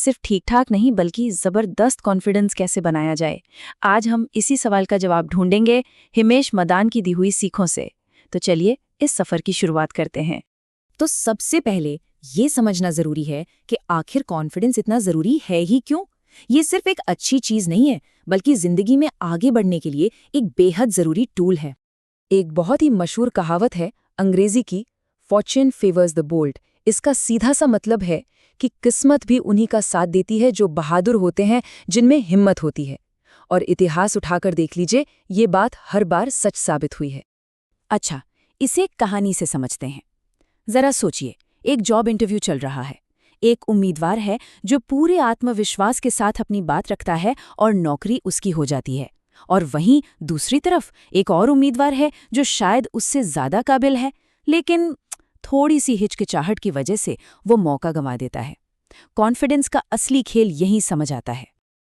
सिर्फ ठीक ठाक नहीं बल्कि जबरदस्त कॉन्फिडेंस कैसे बनाया जाए, आज हम इसी सवाल का जवाब ढूंढेंगे हिमेश मदान की दी हुई सीखों से। तो चलिए इस सफर की शुरुआत करते हैं। तो सबसे पहले ये समझना जरूरी है कि आखिर कॉन्फिडेंस इतना जरूरी है ही क्यों। ये सिर्फ एक अच्छी चीज नहीं है, बल्कि जिंदगी में आगे बढ़ने के लिए एक बेहद जरूरी टूल है। एक बहुत ही मशहूर कहावत है अंग्रेजी की, फॉर्च्यून फेवर्स द बोल्ड। इसका सीधा सा मतलब है कि किस्मत भी उन्हीं का साथ देती है जो बहादुर होते हैं, जिनमें हिम्मत होती है। और इतिहास उठाकर देख लीजिए, ये बात हर बार सच साबित हुई है। अच्छा, इसे एक कहानी से समझते हैं। जरा सोचिए, एक जॉब इंटरव्यू चल रहा है। एक उम्मीदवार है जो पूरे आत्मविश्वास के साथ अपनी बात रखता है और नौकरी उसकी हो जाती है। और वहीं दूसरी तरफ एक और उम्मीदवार है जो शायद उससे ज्यादा काबिल है, लेकिन थोड़ी सी हिचकिचाहट की वजह से वो मौका गंवा देता है। कॉन्फिडेंस का असली खेल यहीं समझ आता है।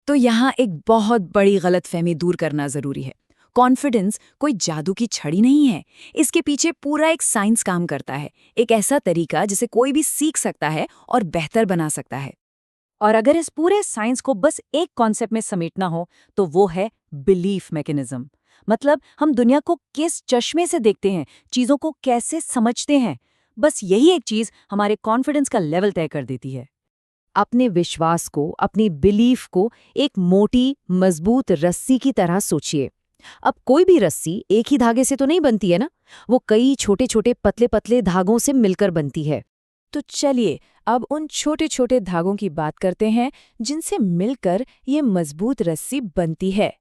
तो यहाँ एक बहुत बड़ी गलतफहमी दूर करना जरूरी है। कॉन्फिडेंस कोई जादू की छड़ी नहीं है। इसके पीछे पूरा एक साइंस काम करता है, एक ऐसा तरीका जिसे कोई भी सीख सकता है और बेहतर बना सकता है। और अगर इस पूरे साइंस को बस एक कॉन्सेप्ट में समेटना हो तो वो है बिलीफ मैकेनिज्म। मतलब हम दुनिया को किस चश्मे से देखते हैं, चीजों को कैसे समझते हैं, बस यही एक चीज हमारे कॉन्फिडेंस का लेवल तय कर देती है। अपने विश्वास को, अपनी बिलीफ को एक मोटी मजबूत रस्सी की तरह सोचिए। अब कोई भी रस्सी एक ही धागे से तो नहीं बनती है ना, वो कई छोटे छोटे पतले पतले धागों से मिलकर बनती है। तो चलिए अब उन छोटे छोटे धागों की बात करते हैं जिनसे मिलकर ये मजबूत रस्सी बनती है।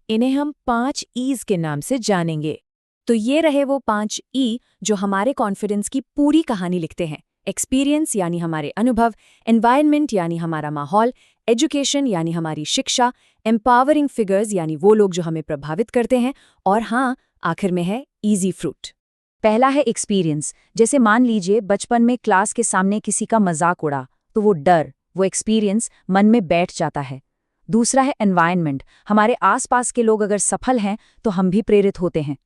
इन्हें हम 5 ईज के नाम से जानेंगे। तो ये रहे वो 5 ई जो हमारे कॉन्फिडेंस की पूरी कहानी लिखते हैं। एक्सपीरियंस यानी हमारे अनुभव, एनवायरनमेंट यानी हमारा माहौल, एजुकेशन यानी हमारी शिक्षा, एम्पावरिंग फिगर्स यानी वो लोग जो हमें प्रभावित करते हैं, और हाँ, आखिर में है ईजी फ्रूट। पहला है एक्सपीरियंस। जैसे मान लीजिए बचपन में क्लास के सामने किसी का मजाक उड़ा, तो वो डर, वो एक्सपीरियंस मन में बैठ जाता है। दूसरा है एनवायरनमेंट। हमारे आसपास के लोग अगर सफल हैं तो हम भी प्रेरित होते हैं।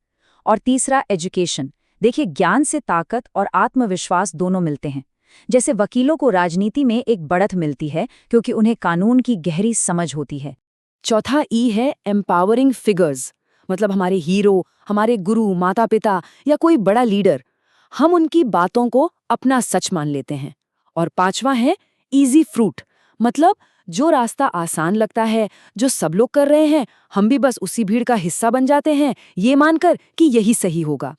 और तीसरा एजुकेशन। देखिए, ज्ञान से ताकत और आत्मविश्वास दोनों मिलते हैं। जैसे वकीलों को राजनीति में एक बढ़त मिलती है क्योंकि उन्हें कानून की गहरी समझ होती है। चौथा ई है एम्पावरिंग फिगर्स। मतलब हमारे हीरो, हमारे गुरु, माता पिता या कोई बड़ा लीडर, हम उनकी बातों को अपना सच मान लेते हैं। और पांचवा है इजी फ्रूट। मतलब जो रास्ता आसान लगता है, जो सब लोग कर रहे हैं, हम भी बस उसी भीड़ का हिस्सा बन जाते हैं, ये मानकर कि यही सही होगा।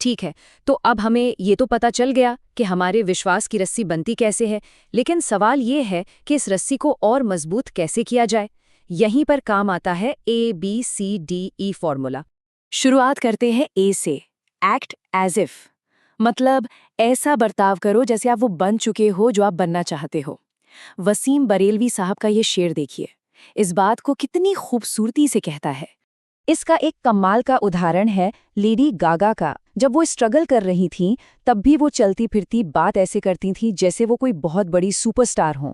ठीक है, तो अब हमें ये तो पता चल गया कि हमारे विश्वास की रस्सी बनती कैसे है, लेकिन सवाल ये है कि इस रस्सी को और मजबूत कैसे किया जाए। यहीं पर काम आता है ABCDE फॉर्मूला। शुरुआत करते हैं ए से, एक्ट एज इफ। मतलब ऐसा बर्ताव करो जैसे आप वो बन चुके हो जो आप बनना चाहते हो। वसीम बरेलवी साहब का ये शेर देखिए, इस बात को कितनी खूबसूरती से कहता है। इसका एक कमाल का उदाहरण है लेडी गागा का। जब वो स्ट्रगल कर रही थीं, तब भी वो चलती फिरती बात ऐसे करती थीं जैसे वो कोई बहुत बड़ी सुपरस्टार हों।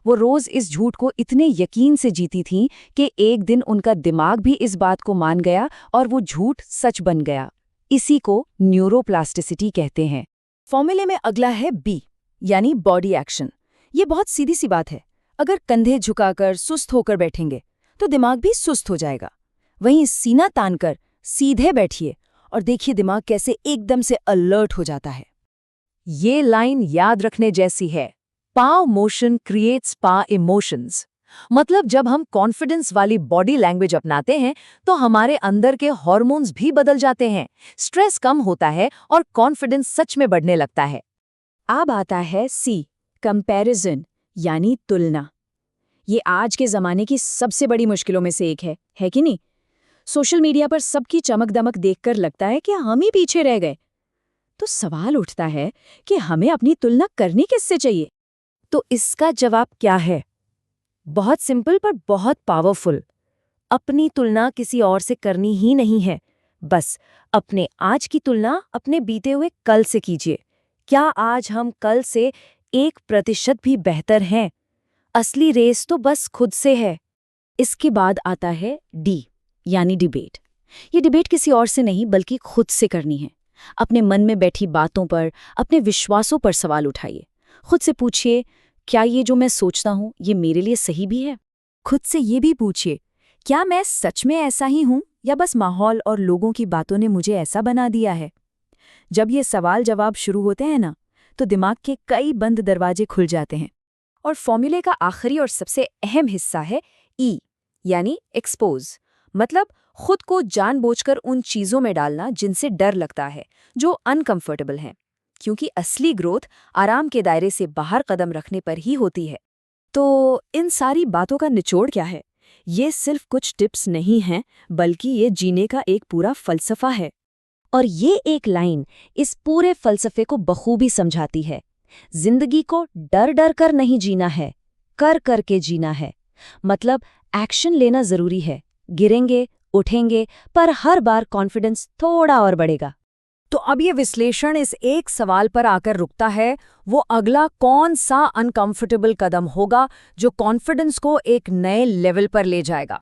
वो रोज इस झूठ को इतने यकीन से जीती थीं कि एक दिन उनका दिमाग भी इस बात को मान गया और वो झूठ सच बन गया। इसी को न्यूरोप्लास्टिसिटी कहते हैं। फॉर्मूले में अगला है बी, यानी बॉडी एक्शन। ये बहुत सीधी सी बात है। अगर कंधे झुकाकर सुस्त होकर बैठेंगे तो दिमाग भी सुस्त हो जाएगा। वहीं सीना तानकर सीधे बैठिए और देखिए दिमाग कैसे एकदम से अलर्ट हो जाता है। ये लाइन याद रखने जैसी है, पाव मोशन क्रिएट्स पा इमोशंस। मतलब जब हम कॉन्फिडेंस वाली बॉडी लैंग्वेज अपनाते हैं तो हमारे अंदर के हार्मोन्स भी बदल जाते हैं, स्ट्रेस कम होता है और कॉन्फिडेंस सच में बढ़ने लगता है। अब आता है सी, कंपैरिजन यानी तुलना। ये आज के जमाने की सबसे बड़ी मुश्किलों में से एक है कि नहीं? सोशल मीडिया पर सबकी चमक दमक देखकर लगता है कि हम ही पीछे रह गए। तो सवाल उठता है कि हमें अपनी तुलना करनी किससे चाहिए? तो इसका जवाब क्या है? बहुत सिंपल पर बहुत पावरफुल। अपनी तुलना किसी और से करनी ही नहीं है, बस अपने आज की तुलना अपने बीते हुए कल से कीजिए। क्या आज हम कल से 1% भी बेहतर हैं? असली रेस तो बस खुद से है। इसके बाद आता है डी, यानी डिबेट। ये डिबेट किसी और से नहीं बल्कि खुद से करनी है। अपने मन में बैठी बातों पर, अपने विश्वासों पर सवाल उठाइए। खुद से पूछिए, क्या ये जो मैं सोचता हूँ ये मेरे लिए सही भी है? खुद से ये भी पूछिए, क्या मैं सच में ऐसा ही हूं या बस माहौल और लोगों की बातों ने मुझे ऐसा बना दिया है? जब ये सवाल जवाब शुरू होते हैं ना, तो दिमाग के कई बंद दरवाजे खुल जाते हैं। और फॉर्मूले का आखिरी और सबसे अहम हिस्सा है ई, यानी एक्सपोज। मतलब खुद को जानबूझकर उन चीजों में डालना जिनसे डर लगता है, जो अनकंफर्टेबल हैं, क्योंकि असली ग्रोथ आराम के दायरे से बाहर कदम रखने पर ही होती है। तो इन सारी बातों का निचोड़ क्या है? ये सिर्फ कुछ टिप्स नहीं हैं, बल्कि ये जीने का एक पूरा फलसफा है। और ये एक लाइन इस पूरे फलसफे को बखूबी समझाती है। जिंदगी को डर डर कर नहीं जीना है, कर कर के जीना है। मतलब एक्शन लेना जरूरी है, गिरेंगे, उठेंगे, पर हर बार कॉन्फिडेंस थोड़ा और बढ़ेगा। तो अब ये विश्लेषण इस एक सवाल पर आकर रुकता है, वो अगला कौन सा अनकंफर्टेबल कदम होगा जो कॉन्फिडेंस को एक नए लेवल पर ले जाएगा?